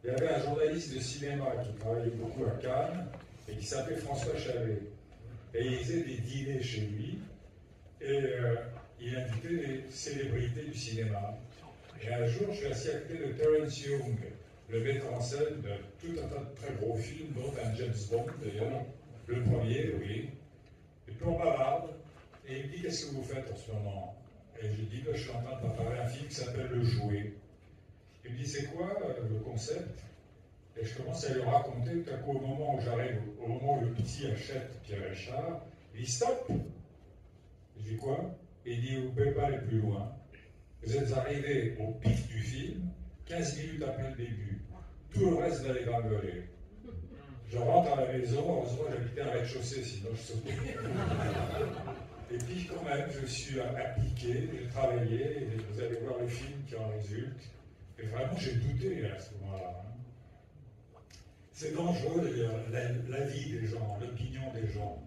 il y avait un journaliste de cinéma qui travaillait beaucoup à Cannes et qui s'appelait François Chalet. Et il faisait des dîners chez lui et il invitait les célébrités du cinéma. Et un jour, je suis assis à côté de Terence Young, le metteur en scène de tout un tas de très gros films, dont un James Bond d'ailleurs, le premier, oui. Et puis on bavarde, et il me dit qu'est-ce que vous faites en ce moment? Et je dis je suis en train de préparer un film qui s'appelle Le Jouet. Il me dit c'est quoi le concept? Et je commence à lui raconter, tout à coup au moment où j'arrive, au moment où le petit achète Pierre Richard, il dit stop! Je dis quoi? Et il dit vous ne pouvez pas aller plus loin. Vous êtes arrivé au pic du film, 15 minutes après le début. Tout le reste va dégringoler. Je rentre à la maison, heureusement j'habitais un rez-de-chaussée, sinon je sautais. Et puis quand même, je suis appliqué, j'ai travaillé, et vous allez voir le film qui en résulte. Et vraiment, j'ai douté à ce moment-là. C'est dangereux, la vie des gens, l'opinion des gens.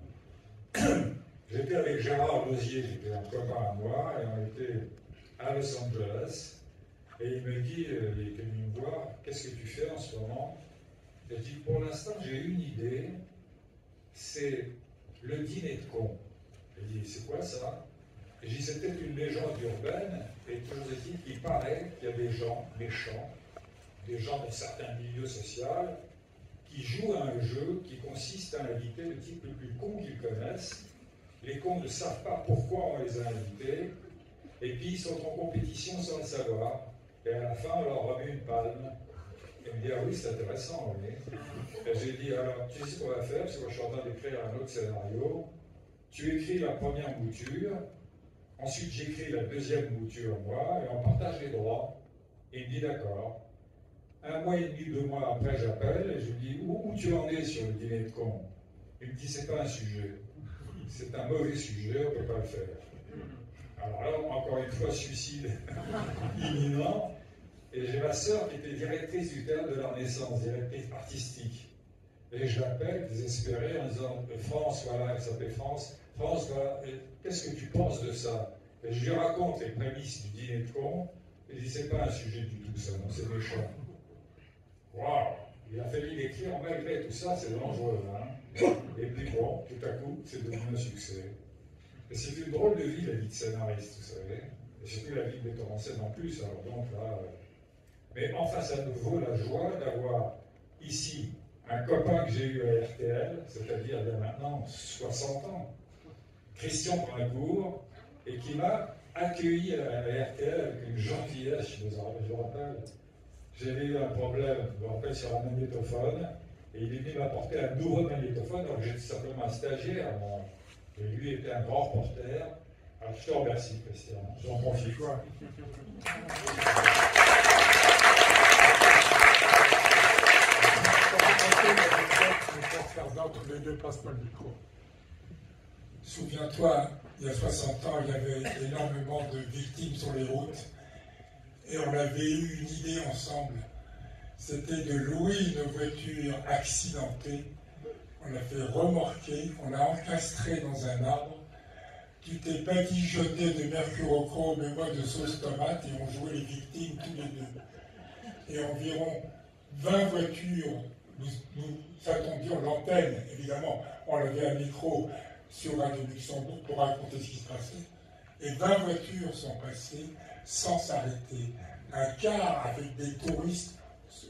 J'étais avec Gérard Lozier, j'étais un copain à moi, et on était à Los Angeles. Et il me dit, il est venu me voir, qu'est-ce que tu fais en ce moment? J'ai dit, pour l'instant, j'ai une idée, c'est le dîner de cons. Il dit, c'est quoi ça? Et j'ai dit, c'était une légende urbaine, et toujours est-il qu'il paraît qu'il y a des gens méchants, des gens de certains milieux sociaux, qui jouent à un jeu qui consiste à inviter le type le plus con qu'ils connaissent. Les cons ne savent pas pourquoi on les a invités, et puis ils sont en compétition sans le savoir, et à la fin, on leur remet une palme. Il me dit, ah oui, c'est intéressant, oui. Et j'ai dit, alors, tu sais ce qu'on va faire, parce que moi je suis en train d'écrire un autre scénario. Tu écris la première mouture, ensuite j'écris la deuxième mouture, moi, et on partage les droits. Et il me dit, d'accord. Un mois et demi, 2 mois après, j'appelle, et je lui dis, où tu en es sur le dîner de con? Il me dit, c'est pas un sujet. C'est un mauvais sujet, on ne peut pas le faire. Alors là, encore une fois, suicide imminent. Et j'ai ma sœur qui était directrice du théâtre de la Renaissance, directrice artistique. Et je l'appelle, désespéré, en disant France, voilà, elle s'appelait France. France, voilà, qu'est-ce que tu penses de ça? Et je lui raconte les prémices du dîner de con. Et il dit c'est pas un sujet du tout, ça, non, c'est méchant. Waouh! Il a fallu l'écrire malgré tout ça, c'est dangereux. Hein? Et puis bon, tout à coup, c'est devenu un succès. Et c'est une drôle de vie, la vie de scénariste, vous savez. Et surtout la vie de metteur en scène en plus. Alors donc là. Mais enfin, ça nous vaut la joie d'avoir ici un copain que j'ai eu à RTL, c'est-à-dire il y a maintenant 60 ans, Christian Brincourt, et qui m'a accueilli à RTL avec une gentillesse, je me rappelle. J'avais eu un problème, je me rappelle, sur un magnétophone, et il est venu m'apporter un nouveau magnétophone, donc j'étais simplement un stagiaire, et lui était un grand reporter. Alors je te remercie, Christian, j'en profite. Les deux passent pas le micro. Souviens-toi, il y a 60 ans, il y avait énormément de victimes sur les routes et on avait eu une idée ensemble. C'était de louer une voiture accidentée. On l'a fait remorquer, on l'a encastré dans un arbre. Tu t'es badigeonné de mercurochrome et moi de sauce tomate et on jouait les victimes tous les deux. Et environ 20 voitures. Nous attendions l'antenne, évidemment, on avait un micro sur Radio Luxembourg pour raconter ce qui se passait, et 20 voitures sont passées sans s'arrêter. Un car avec des touristes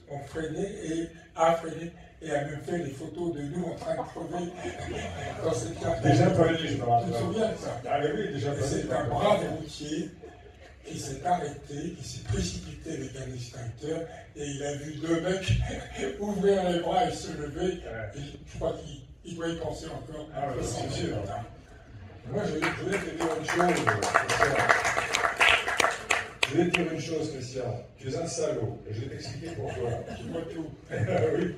ont freiné et a freiné et a même fait des photos de nous en train de crever dans cette carte. Déjà connu, je me rappelle. Tu te souviens de ça? Ah oui, déjà connu. C'est un brave routier qui s'est arrêté, qui s'est précipité avec un extincteur, et il a vu 2 mecs ouvrir les bras et se lever, et je crois qu'il doit y penser encore. Ah oui, c'est sûr. Moi, je voulais te dire une chose, Christian. Je voulais te dire une chose, Christian. Tu es un salaud, et je vais t'expliquer pourquoi. Dis-moi tout. Oui.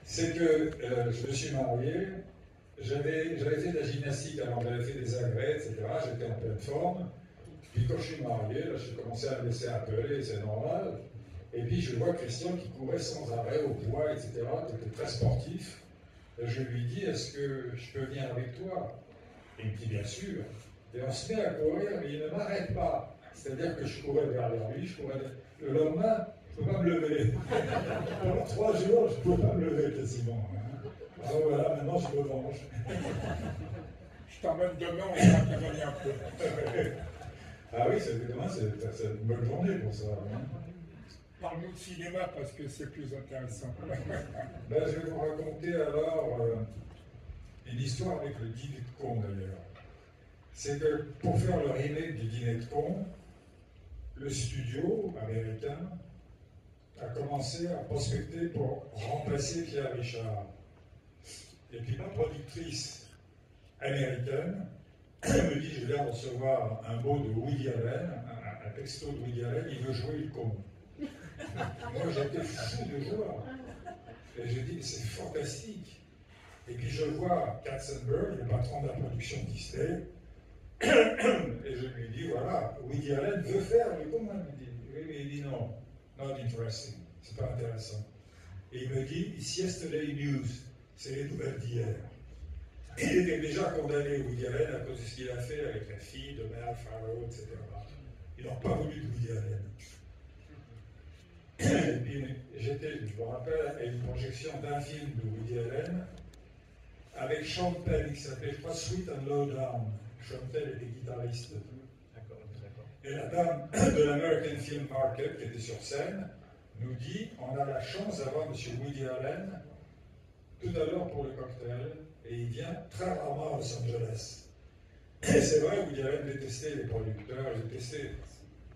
C'est que je me suis marié, j'avais fait de la gymnastique avant, j'avais fait des agrès, etc. J'étais en pleine forme. Puis quand je suis marié, là, j'ai commencé à me laisser appeler, c'est normal. Et puis je vois Christian qui courait sans arrêt au poids, etc., qui était très sportif. Et je lui dis, est-ce que je peux venir avec toi? Il me dit, bien sûr. Et on se met à courir, mais il ne m'arrête pas. C'est-à-dire que je courais vers lui, je courais. Le lendemain, Je ne peux pas me lever. Pendant 3 jours, je ne peux pas me lever quasiment. Alors voilà, maintenant je me venge. Je t'emmène demain, on va travailler un peu. Ah oui, demain, c'est une bonne journée pour ça. Parle-nous de cinéma parce que c'est plus intéressant. Ben, je vais vous raconter alors une histoire avec le dîner de con d'ailleurs. C'est que pour faire le remake du dîner de con, le studio américain a commencé à prospecter pour remplacer Pierre Richard. Et puis ma productrice américaine me dit, je viens de recevoir un mot de Woody Allen, un texto de Woody Allen, il veut jouer le con. Moi j'étais fou de joie. Et je dis, c'est fantastique. Et puis je vois Katzenberg, le patron de la production Disney, et je lui dis, voilà, Woody Allen veut faire le con. Il dit, oui, mais il dit non, not interesting, c'est pas intéressant. Et il me dit, it's yesterday news, c'est les nouvelles d'hier. Il était déjà condamné, Woody Allen, à cause de ce qu'il a fait avec la fille de Mel Farrow, etc. Ils n'ont pas voulu de Woody Allen. Et puis, je me rappelle, à une projection d'un film de Woody Allen avec Sean Penn qui s'appelait, je crois, Sweet and Low Down. Sean Penn était guitariste. Et la dame de l'American Film Market qui était sur scène nous dit, on a la chance d'avoir M. Woody Allen tout à l'heure pour le cocktail, et il vient très rarement à Los Angeles. Et c'est vrai, Woody Allen détestait les producteurs, il détestait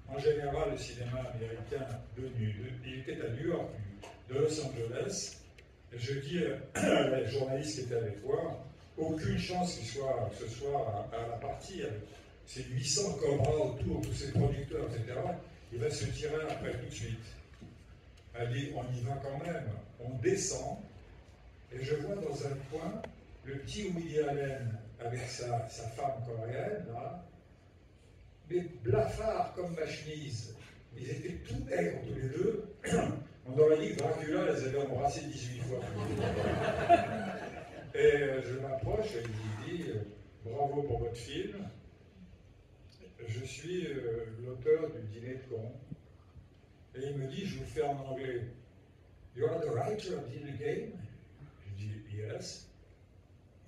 en général le cinéma américain il était à New York, de Los Angeles. Et je dis à la journaliste qui était avec moi, aucune chance que ce soit à la partie avec ces 800 cobras autour, tous ces producteurs, etc. Il va se tirer après tout de suite. Elle dit, on y va quand même, on descend, et je vois dans un coin le petit Woody Allen avec sa femme coréenne, là, mais blafards comme ma chemise. Ils étaient tout aigres tous les deux. On aurait dit que Dracula les avait embrassés 18 fois. Et je m'approche et je lui dis, bravo pour votre film. Je suis l'auteur du Dîner de con. Et il me dit, je vous le fais en anglais. You are the writer of Dinner Game? Je dis, yes.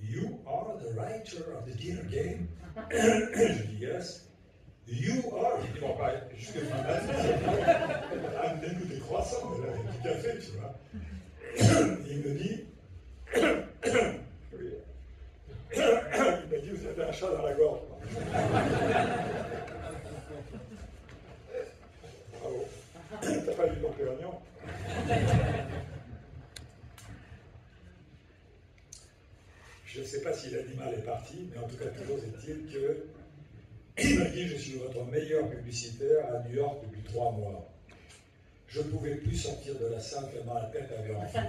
You are the writer of the Dinner Game? Je dis, yes. You are, je dis, bon, pas jusque ma matin, amenez-nous des croissants, mais là, du café, tu vois. Il me dit, oui. Il m'a dit, vous avez un chat dans la gorge. Bravo. T'as pas eu ton péognon? Je ne sais pas si l'animal est parti, mais en tout cas, toujours est-il que il m'a dit, je suis votre meilleur publicitaire à New York depuis 3 mois. Je ne pouvais plus sortir de la salle tellement la tête avait enflé.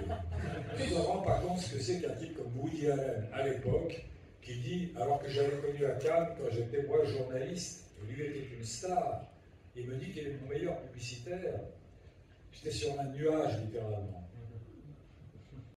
Je ne me rends pas compte ce que c'est qu'un type comme Woody Allen, à l'époque, qui dit, alors que j'avais connu à Cannes quand j'étais moi journaliste, et lui était une star, il me dit qu'il est mon meilleur publicitaire. J'étais sur un nuage, littéralement.